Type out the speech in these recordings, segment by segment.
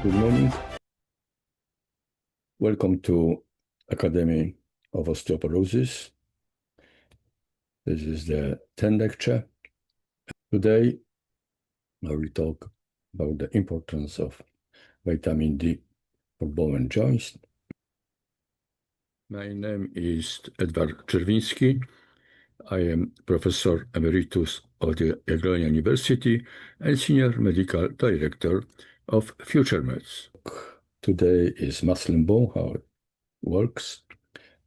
Good morning. Welcome to Academy of Osteoporosis. This is the 10th lecture. Today, I will talk about the importance of vitamin D for bone and joints. My name is Edward Czerwiński. I am Professor Emeritus of the Jagiellonian University and Senior Medical Director of FutureMeds. Today is muscle and bone, how it works,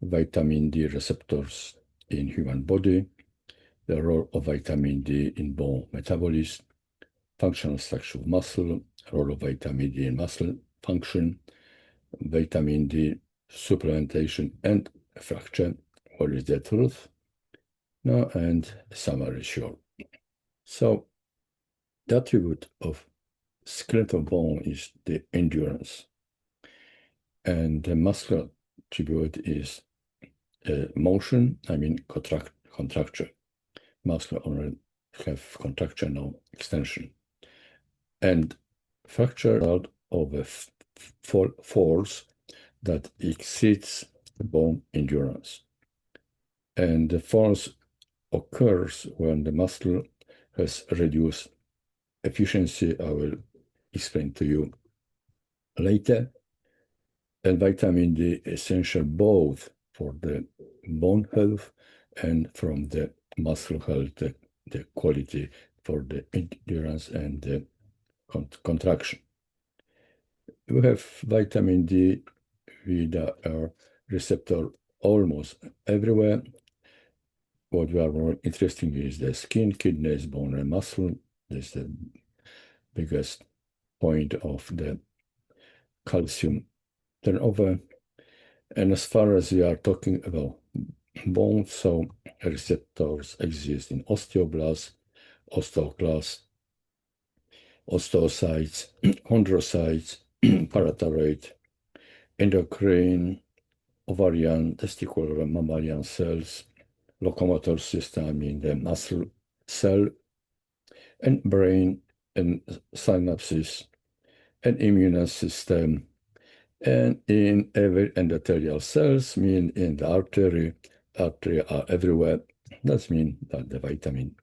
vitamin D receptors in human body, the role of vitamin D in bone metabolism, functional structure of muscle, role of vitamin D in muscle function, vitamin D supplementation and fracture, what is the truth? No, and summary short. So the attribute of skeletal bone is the endurance, and the muscular attribute is motion, contraction. Muscle only have contraction, no extension. And fracture out of a force that exceeds the bone endurance. And the force occurs when the muscle has reduced efficiency. I will explain to you later. And vitamin D is essential both for the bone health and from the muscle health, the quality for the endurance and the contraction. We have vitamin D with our receptor almost everywhere. What we are more interested in is the skin, kidneys, bone, and muscle. This is the biggest point of the calcium turnover. And as far as we are talking about bone, so receptors exist in osteoblasts, osteoclasts, osteocytes, chondrocytes, parathyroid, endocrine, ovarian, testicular, and mammalian cells, locomotor system in the muscle cell, and brain, and synapses, and immune system, and in every endothelial cells, mean in the artery are everywhere. That means that the vitamin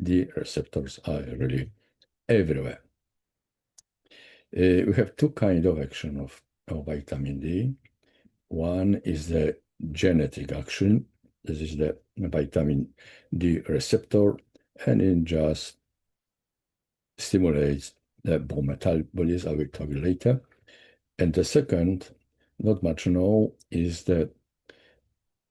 D receptors are really everywhere. We have two kinds of action of vitamin D. One is the genetic action. This is the vitamin D receptor, and it just stimulates the bone metabolism. I will talk later. And the second, not much known, is the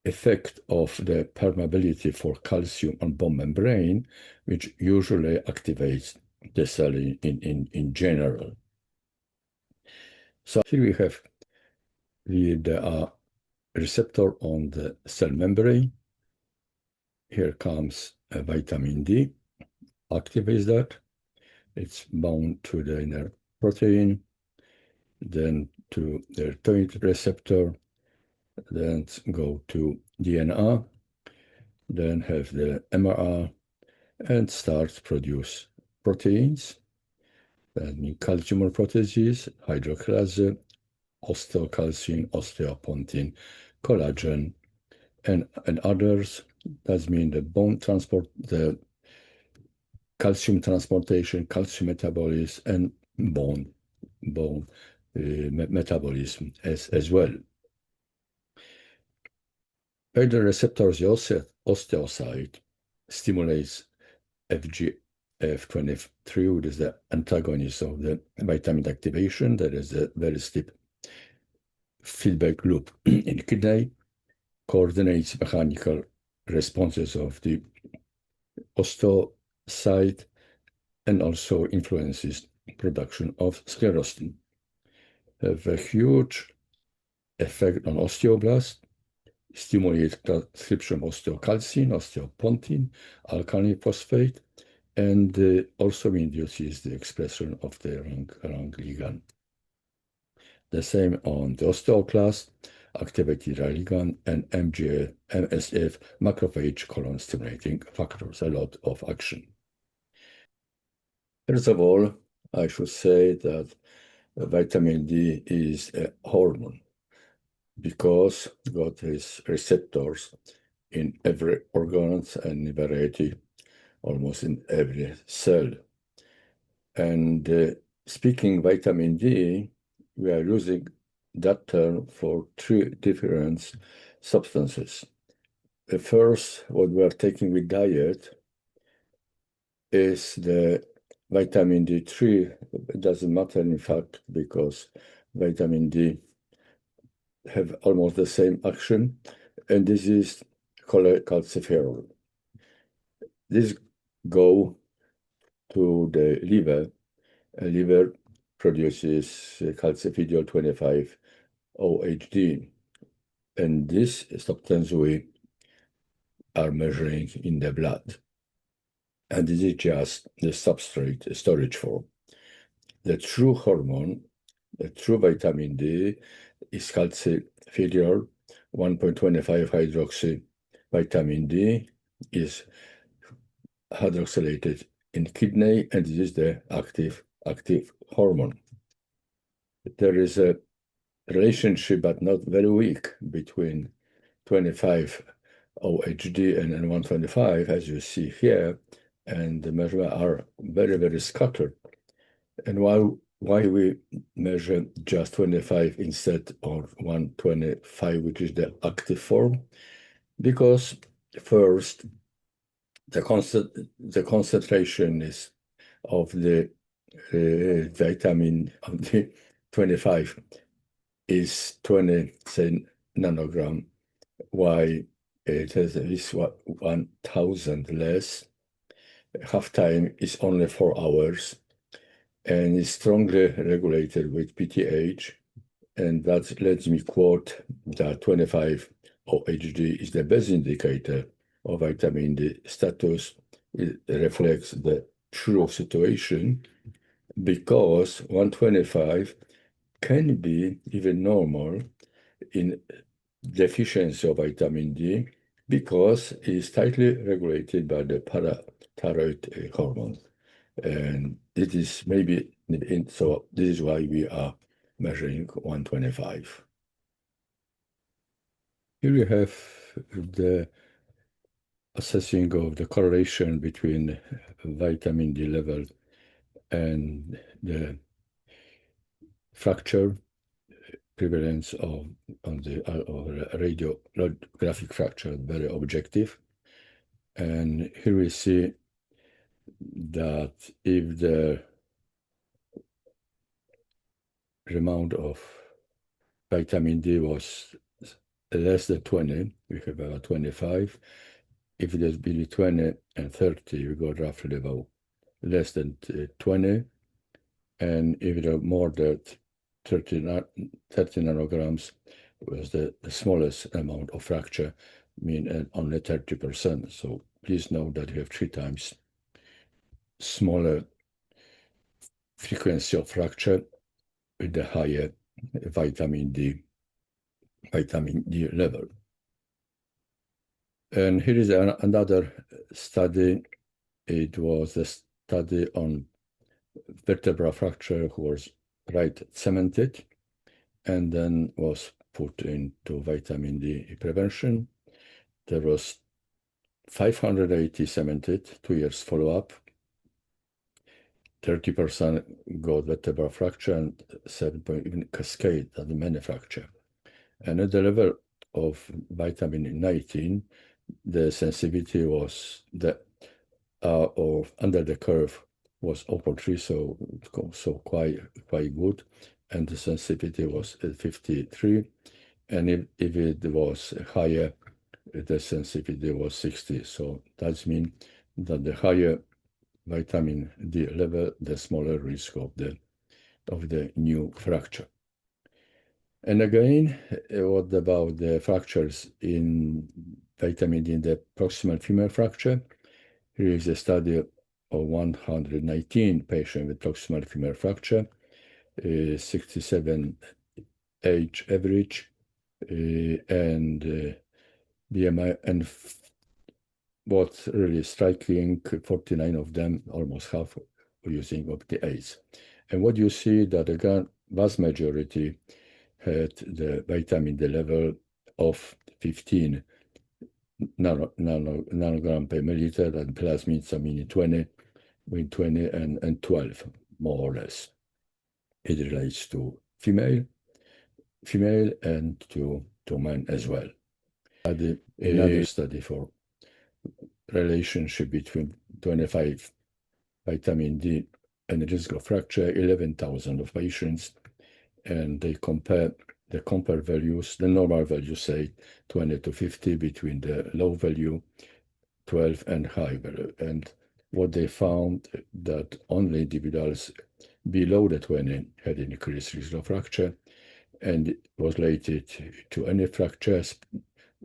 effect of the permeability for calcium on bone membrane, which usually activates the cell in general. So here we have the receptor on the cell membrane. Here comes a vitamin D, activates that. It's bound to the inner protein, then to the toid receptor, then go to DNA, then have the MRR, and start produce proteins. That means calcium proteases, hydrochlorase, osteocalcin, osteopontin, collagen, and others. That means the bone transport, the calcium transportation, calcium metabolism, and bone metabolism as well. By the receptors, the osteocyte stimulates FGF23, which is the antagonist of the vitamin activation. There is a very steep feedback loop in kidney, coordinates mechanical responses of the osteocyte, and also influences production of sclerostin. Have a huge effect on osteoblasts, stimulate transcription of osteocalcin, osteopontin, alkaline phosphate, and also induces the expression of the RANG ligand. The same on the osteoclast, activated ligand, and MSF, macrophage colon stimulating factors, a lot of action. First of all, I should say that vitamin D is a hormone because God has receptors in every organ and variety, almost in every cell. And speaking vitamin D, we are using that term for three different substances. The first, what we are taking with diet, is the vitamin D3. It doesn't matter, in fact, because vitamin D have almost the same action, and this is cholecalciferol. This go to the liver. Liver produces calcifidiol 25 OHD, and this substance we are measuring in the blood. And this is just the substrate storage form. The true hormone, the true vitamin D, is calcifidiol 1.25 hydroxy. Vitamin D is hydroxylated in kidney, and this is the active hormone. There is a relationship, but not very weak, between 25 OHD and 125, as you see here, and the measurements are very, very scattered. And why we measure just 25 instead of 125, which is the active form? Because first, the concentration is of the vitamin of the 25 is 20, say, nanogram, while it has at least 1,000 less. Half time is only 4 hours, and is strongly regulated with PTH, and that lets me quote that 25 OHD is the best indicator of vitamin D status. It reflects the true situation, because 125 can be even normal in deficiency of vitamin D, because it's tightly regulated by the parathyroid hormone. And it is maybe, so this is why we are measuring 125. Here you have the assessing of the correlation between vitamin D level and the fracture prevalence of radiographic fracture, very objective. And here we see that if the amount of vitamin D was less than 20, we have about 25. If it is between 20 and 30, we got roughly about less than 20. And if it are more than 30 nanograms, was the smallest amount of fracture, mean only 30%. So please note that you have 3 times smaller frequency of fracture with the higher vitamin D level. And here is another study. It was a study on vertebral fracture who was right cemented and then was put into vitamin D prevention. There was 580 cemented, 2 years follow-up. 30% got vertebral fracture and 7 even cascade, that many fracture. And at the level of vitamin 19, the sensitivity was of under the curve was 0.3, so quite good, and the sensitivity was at 53, and if it was higher, the sensitivity was 60. So that means that the higher vitamin D level, the smaller risk of the new fracture. And again, what about the fractures in vitamin D in the proximal femur fracture? Here is a study of 119 patients with proximal femur fracture, 67 age average, and BMI, and what's really striking, 49 of them, almost half, were using OPTAs. And what you see that again, vast majority had the vitamin D level of 15 nanogram per milliliter, and plasmid, so meaning 20, between 20 and 12, more or less. It relates to female and to men as well. Another study for relationship between 25 vitamin D and risk of fracture, 11,000 of patients, and they compare values, the normal value, say 20 to 50, between the low value 12 and high value. And what they found, that only individuals below the 20 had increased risk of fracture, and it was related to any fractures,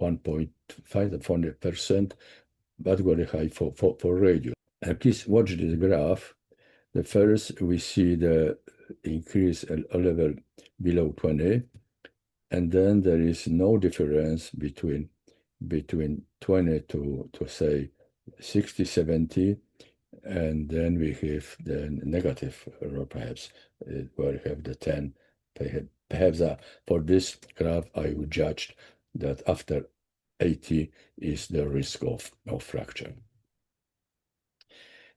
1.5%, but very high for radio. And please watch this graph. The first, we see the increase level below 20, and then there is no difference between 20 to say 60, 70, and then we have the negative, or perhaps where we have the 10. Perhaps for this graph, I would judge that after 80 is the risk of fracture.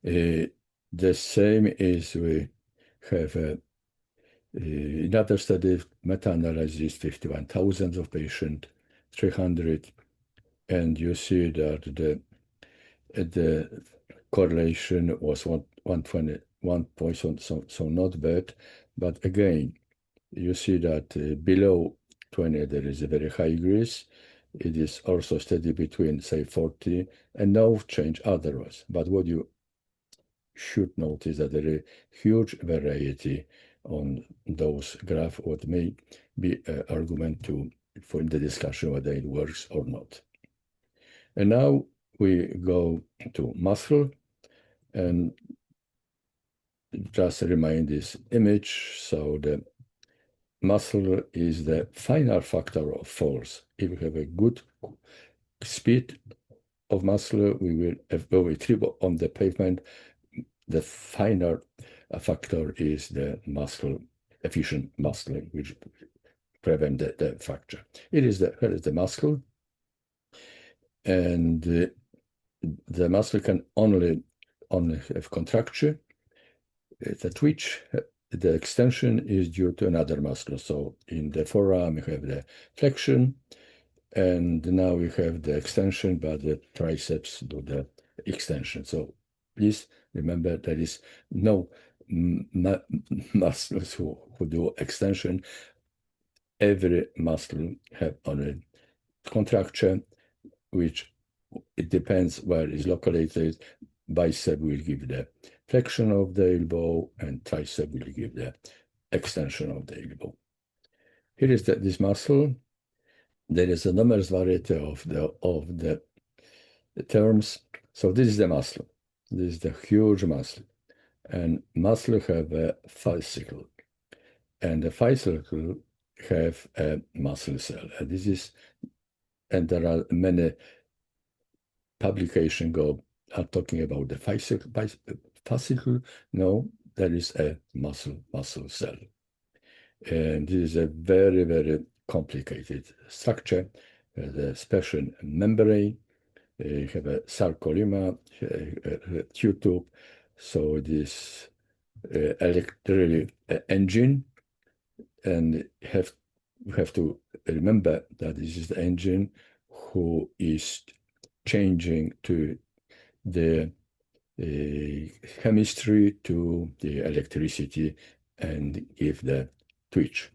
The same is we have another study, meta-analysis, 51,000 of patients, 300, and you see that the correlation was 1 point, so not bad. But again, you see that below 20 there is a very high risk. It is also steady between, say, 40, and no change otherwise. But what you should notice that there is huge variety on those graphs, what may be an argument for the discussion whether it works or not. And now we go to muscle, and just remind this image. So the muscle is the final factor of force. If we have a good speed of muscle, we will go a trip on the pavement. The final factor is the efficient muscle, which prevent the fracture. Here is the muscle, and the muscle can only have contraction. The twitch, the extension is due to another muscle. So in the forearm, we have the flexion, and now we have the extension, but the triceps do the extension. So please remember there is no muscles who do extension. Every muscle have only contraction, which it depends where it's located. Bicep will give the flexion of the elbow, and tricep will give the extension of the elbow. Here is this muscle. There is a numerous variety of the terms. So this is the muscle. This is the huge muscle, and muscle have a fascicle, and the fascicle have a muscle cell. And there are many publications are talking about the fascicle. No, there is a muscle cell, and this is a very, very complicated structure. The special membrane. You have a sarcolemma, a Q-tube. So this electrical engine, and we have to remember that this is the engine who is changing to the chemistry to the electricity and give the twitch.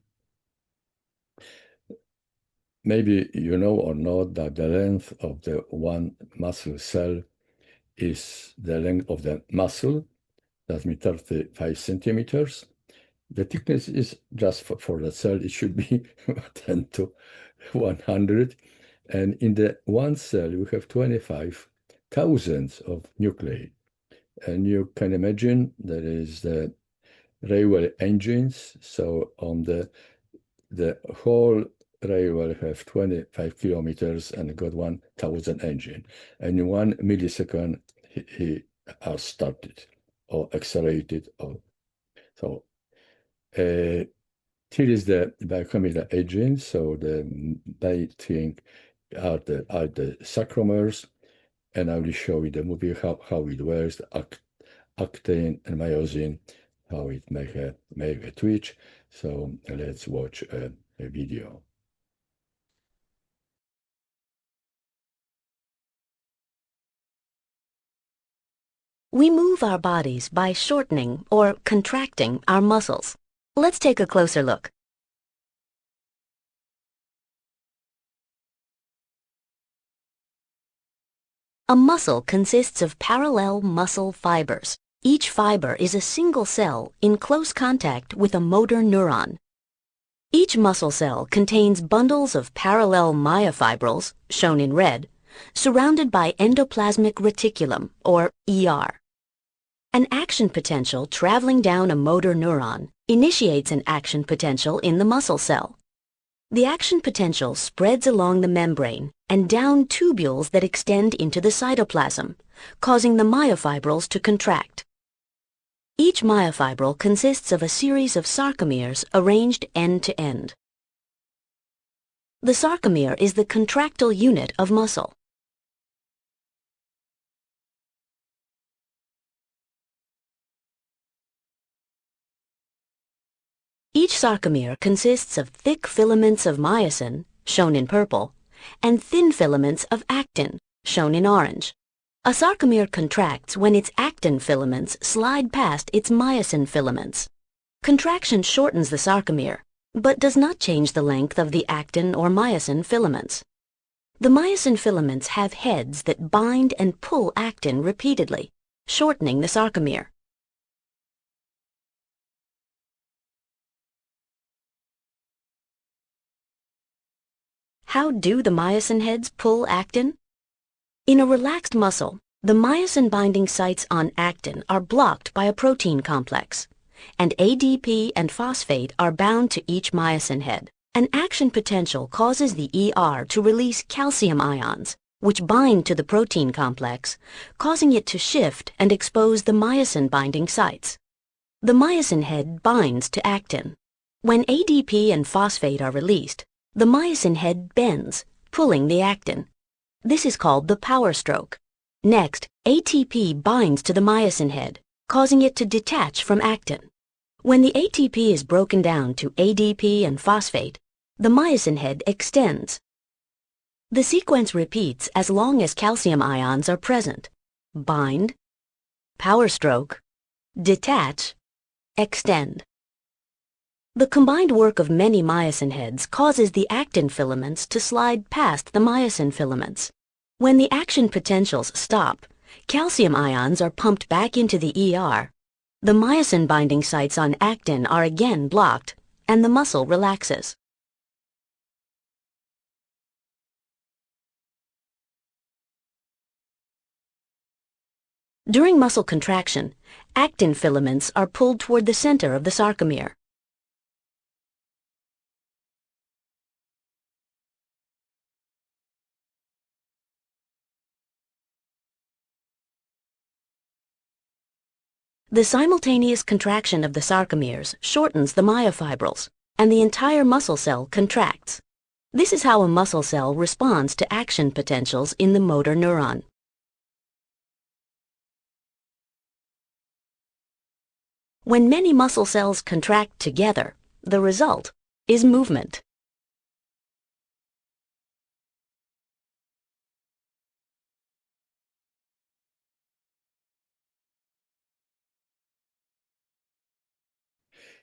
Maybe you know or not that the length of the one muscle cell is the length of the muscle. That means 35 centimeters. The thickness is just for the cell, it should be 10 to 100. And in the one cell, we have 25,000 of nuclei. And you can imagine there is the railway engines. So on the whole railway have 25 kilometers and got 1,000 engine. And in 1 millisecond, he are started or accelerated. So Here is the biochemical agent. So the main thing are the sarcomers, and I will show you the movie how it works, the actin and myosin, how it make a twitch. So let's watch a video. We move our bodies by shortening or contracting our muscles. Let's take a closer look. A muscle consists of parallel muscle fibers. Each fiber is a single cell in close contact with a motor neuron. Each muscle cell contains bundles of parallel myofibrils, shown in red, surrounded by endoplasmic reticulum, or ER. An action potential traveling down a motor neuron initiates an action potential in the muscle cell. The action potential spreads along the membrane and down tubules that extend into the cytoplasm, causing the myofibrils to contract. Each myofibril consists of a series of sarcomeres arranged end to end. The sarcomere is the contractile unit of muscle. Each sarcomere consists of thick filaments of myosin, shown in purple, and thin filaments of actin, shown in orange. A sarcomere contracts when its actin filaments slide past its myosin filaments. Contraction shortens the sarcomere, but does not change the length of the actin or myosin filaments. The myosin filaments have heads that bind and pull actin repeatedly, shortening the sarcomere. How do the myosin heads pull actin? In a relaxed muscle, the myosin-binding sites on actin are blocked by a protein complex, and ADP and phosphate are bound to each myosin head. An action potential causes the ER to release calcium ions, which bind to the protein complex, causing it to shift and expose the myosin-binding sites. The myosin head binds to actin. When ADP and phosphate are released, the myosin head bends, pulling the actin. This is called the power stroke. Next, ATP binds to the myosin head, causing it to detach from actin. When the ATP is broken down to ADP and phosphate, the myosin head extends. The sequence repeats as long as calcium ions are present. Bind, power stroke, detach, extend. The combined work of many myosin heads causes the actin filaments to slide past the myosin filaments. When the action potentials stop, calcium ions are pumped back into the ER. The myosin-binding sites on actin are again blocked, and the muscle relaxes. During muscle contraction, actin filaments are pulled toward the center of the sarcomere. The simultaneous contraction of the sarcomeres shortens the myofibrils, and the entire muscle cell contracts. This is how a muscle cell responds to action potentials in the motor neuron. When many muscle cells contract together, the result is movement.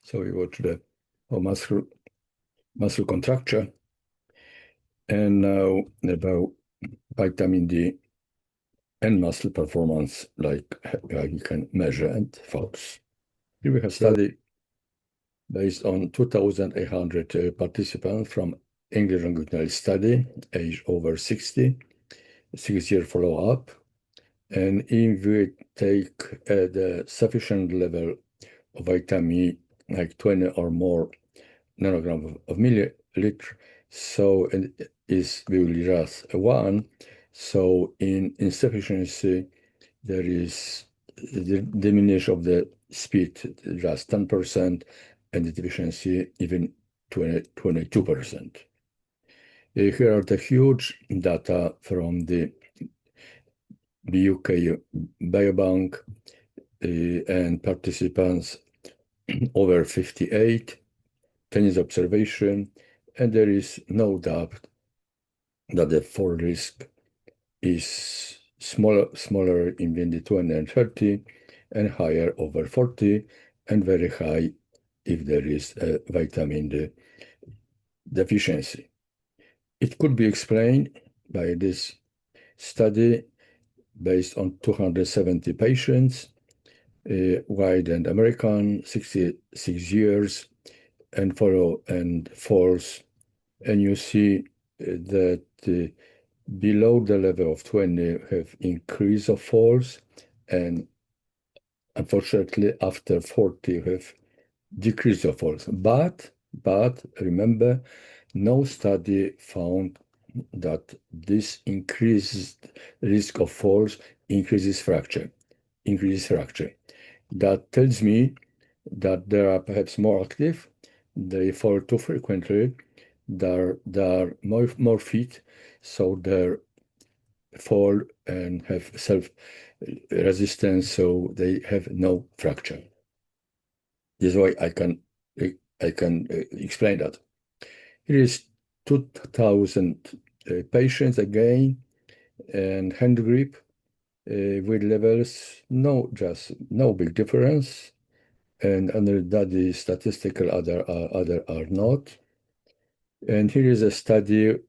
So we watch the muscle contracture, and now about vitamin D and muscle performance, like you can measure and focus. Here we have study based on 2,800 participants from English longitudinal study, age over 60, 6-year follow-up, and if we take the sufficient level of vitamin E, like 20 or more nanogram of milliliter, so it is we will just 1. So in insufficiency, there is the diminution of the speed, just 10%, and the deficiency even 22%. Here are the huge data from the UK Biobank and participants over 58, 10 years observation, and there is no doubt that the fall risk is smaller in the 20 and 30 and higher over 40 and very high if there is a vitamin D deficiency. It could be explained by this study based on 270 patients, white and American, 66 years, and falls, and you see that below the level of 20 have increase of falls, and unfortunately after 40 have decrease of falls. But remember, no study found that this increased risk of falls increases fracture. That tells me that they are perhaps more active, they fall too frequently, they are more fit, so they fall and have self-resistance, so they have no fracture. This is why I can explain that. Here is 2,000 patients again, and hand grip with levels, no big difference, and under that is statistical, other are not. And here is a study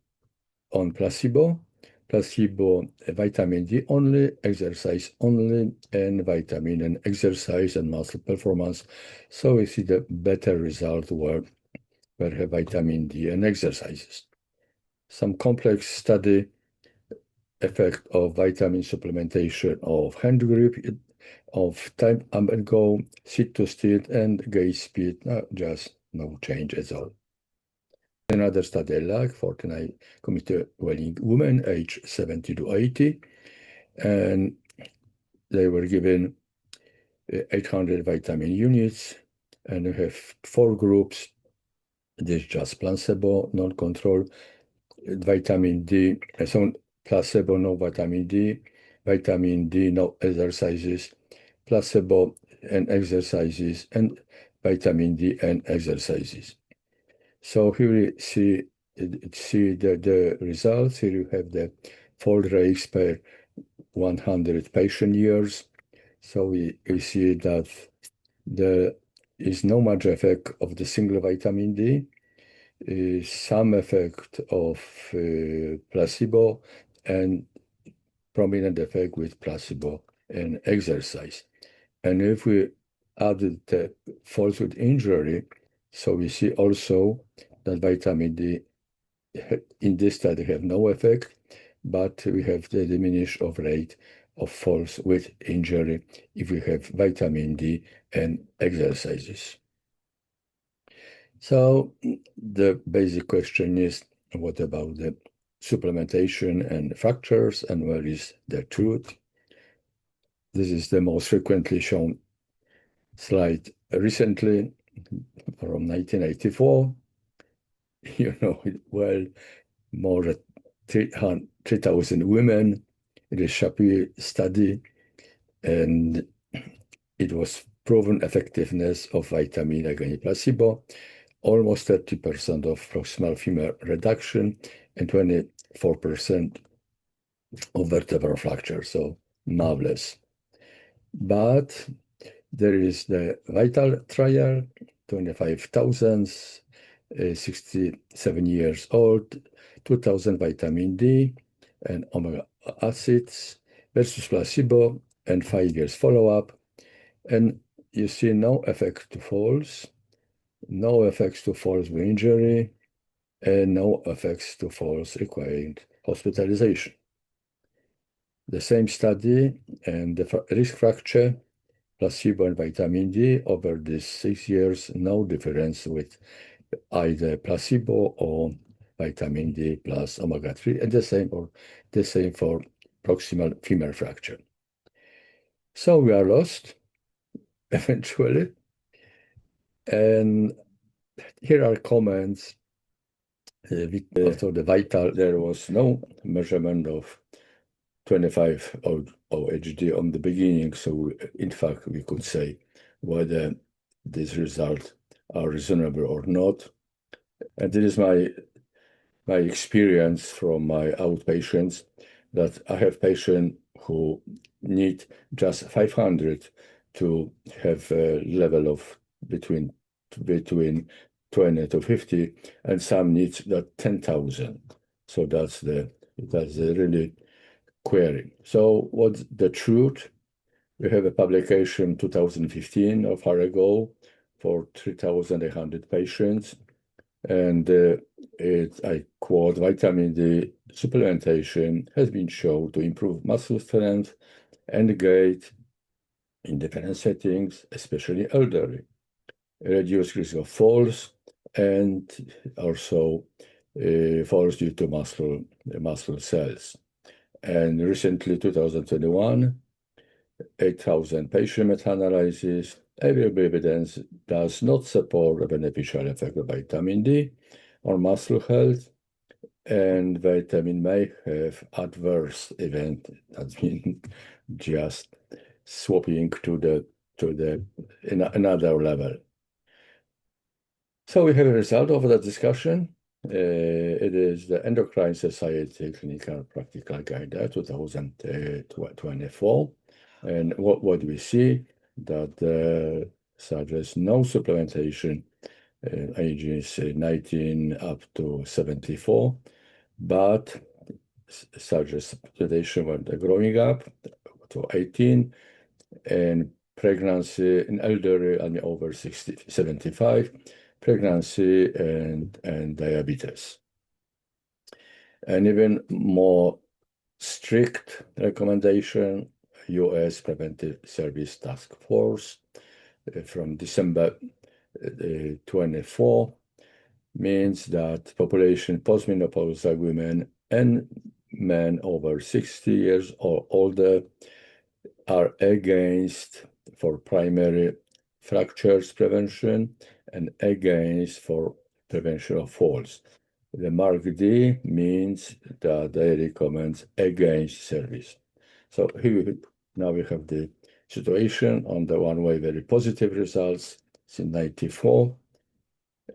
on placebo, vitamin D only, exercise only, and vitamin and exercise and muscle performance. So we see the better result where have vitamin D and exercises. Some complex study effect of vitamin supplementation of hand grip, of time and go, sit to sit, and gait speed, just no change at all. Another study like 49 committed dwelling women age 70 to 80, and they were given 800 vitamin units, and we have 4 groups. This is just placebo, non-control, vitamin D, so placebo, no vitamin D, no exercises, placebo and exercises, and vitamin D and exercises. So here we see the results. Here you have the fall rates per 100 patient years. So we see that there is no much effect of the single vitamin D, some effect of placebo, and prominent effect with placebo and exercise. And if we added the falls with injury, so we see also that vitamin D in this study have no effect, but we have the diminished of rate of falls with injury if we have vitamin D and exercises. So the basic question is, what about the supplementation and fractures, and where is the truth? This is the most frequently shown slide recently from 1984. You know it well, more than 3,000 women in the Shapiro study, and it was proven effectiveness of vitamin against placebo, almost 30% of proximal femur reduction and 24% of vertebral fracture, so marvelous. But there is the vital trial, 25,000, 67 years old, 2,000 vitamin D and omega acids versus placebo, and 5 years follow-up. And you see no effect to falls, no effects to falls with injury, and no effects to falls requiring hospitalization. The same study and the risk fracture, placebo and vitamin D over these 6 years, no difference with either placebo or vitamin D plus omega-3, and the same for proximal femur fracture. So we are lost eventually. And here are comments. After the vital, there was no measurement of 25 OHD on the beginning, so in fact we could say whether these results are reasonable or not. And this is my experience from my outpatients, that I have patients who need just 500 to have a level of between 20 to 50, and some needs that 10,000. So that's the really query. So what's the truth? We have a publication 2015 of Harago for 3,800 patients. And I quote, vitamin D supplementation has been shown to improve muscle strength and gait in different settings, especially elderly, reduce risk of falls, and also falls due to muscle cells. And recently, 2021, 8,000 patient meta-analysis, available evidence does not support a beneficial effect of vitamin D on muscle health, and vitamin may have adverse event. That's been just swapping to another level. So we have a result of that discussion. It is the Endocrine Society Clinical Practical Guide 2024. And what we see that suggests no supplementation ages 19 up to 74, but suggests supplementation when they're growing up to 18, and pregnancy in elderly and over 75, pregnancy and diabetes. And even more strict recommendation, U.S. Preventive Service Task Force from December 24 means that population postmenopausal women and men over 60 years or older are against for primary fractures prevention and against for prevention of falls. The mark D means that they recommend against service. So here now we have the situation on the one way, very positive results since 94,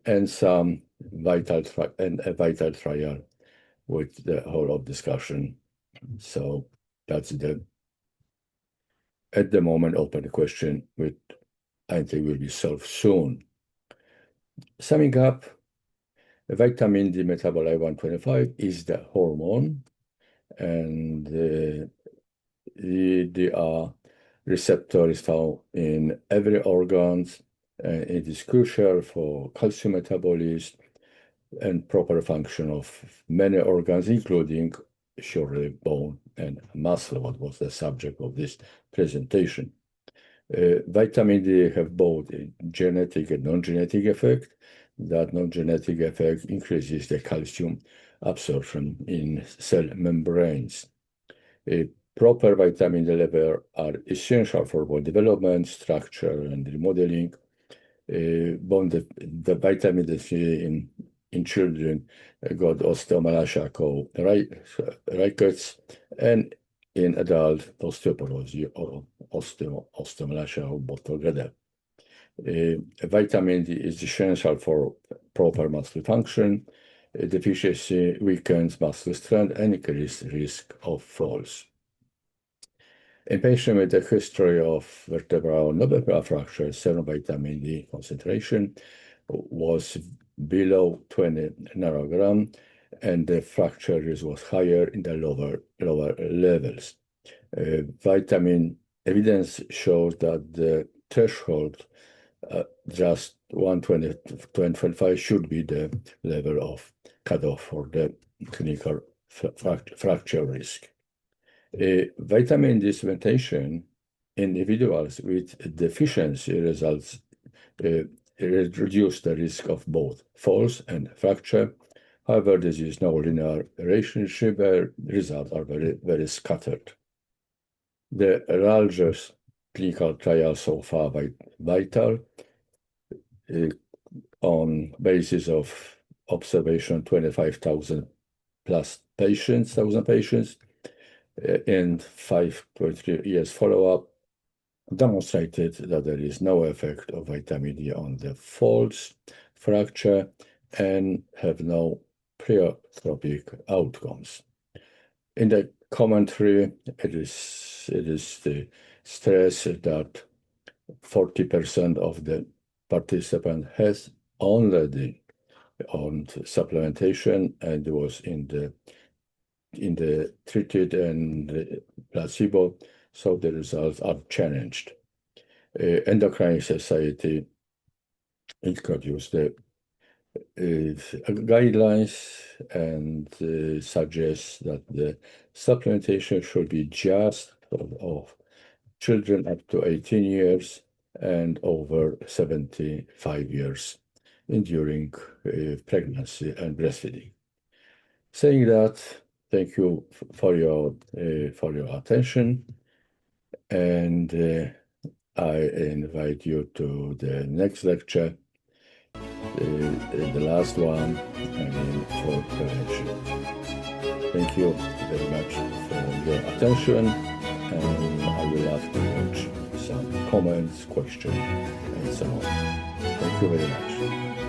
and some vital a vital trial with the whole of discussion. So that's the at the moment open question, which I think will be solved soon. Summing up, vitamin D metabolite 125 is the hormone, and the receptor is found in every organ. It is crucial for calcium metabolism and proper function of many organs, including surely bone and muscle, what was the subject of this presentation. Vitamin D have both a genetic and non-genetic effect. That non-genetic effect increases the calcium absorption in cell membranes. Proper vitamin D level are essential for bone development, structure, and remodeling. The vitamin D in children got osteomalacia called rickets, and in adult osteoporosis or osteomalacia, or both together. Vitamin D is essential for proper muscle function. Deficiency weakens muscle strength and increases risk of falls. In patients with a history of vertebral novertebral fracture, serum vitamin D concentration was below 20 nanogram, and the fracture risk was higher in the lower levels. Vitamin evidence shows that the threshold just 125 should be the level of cutoff for the clinical fracture risk. Vitamin D supplementation in individuals with deficiency results reduce the risk of both falls and fracture. However, this is no linear relationship where results are very scattered. The largest clinical trial so far by Vital on basis of observation 25,000 plus patients, and 5.3 years follow-up demonstrated that there is no effect of vitamin D on the folds, fracture, and have no pleiotropic outcomes. In the commentary, it is the stress that 40% of the participant has already on supplementation and was in the treated and placebo, so the results are challenged. Endocrine Society introduced the guidelines and suggests that the supplementation should be just of children up to 18 years and over 75 years during pregnancy and breastfeeding. Saying that, thank you for your attention, and I invite you to the next lecture, the last one, for prevention. Thank you very much for your attention, and I will love to watch some comments, questions, and so on. Thank you very much.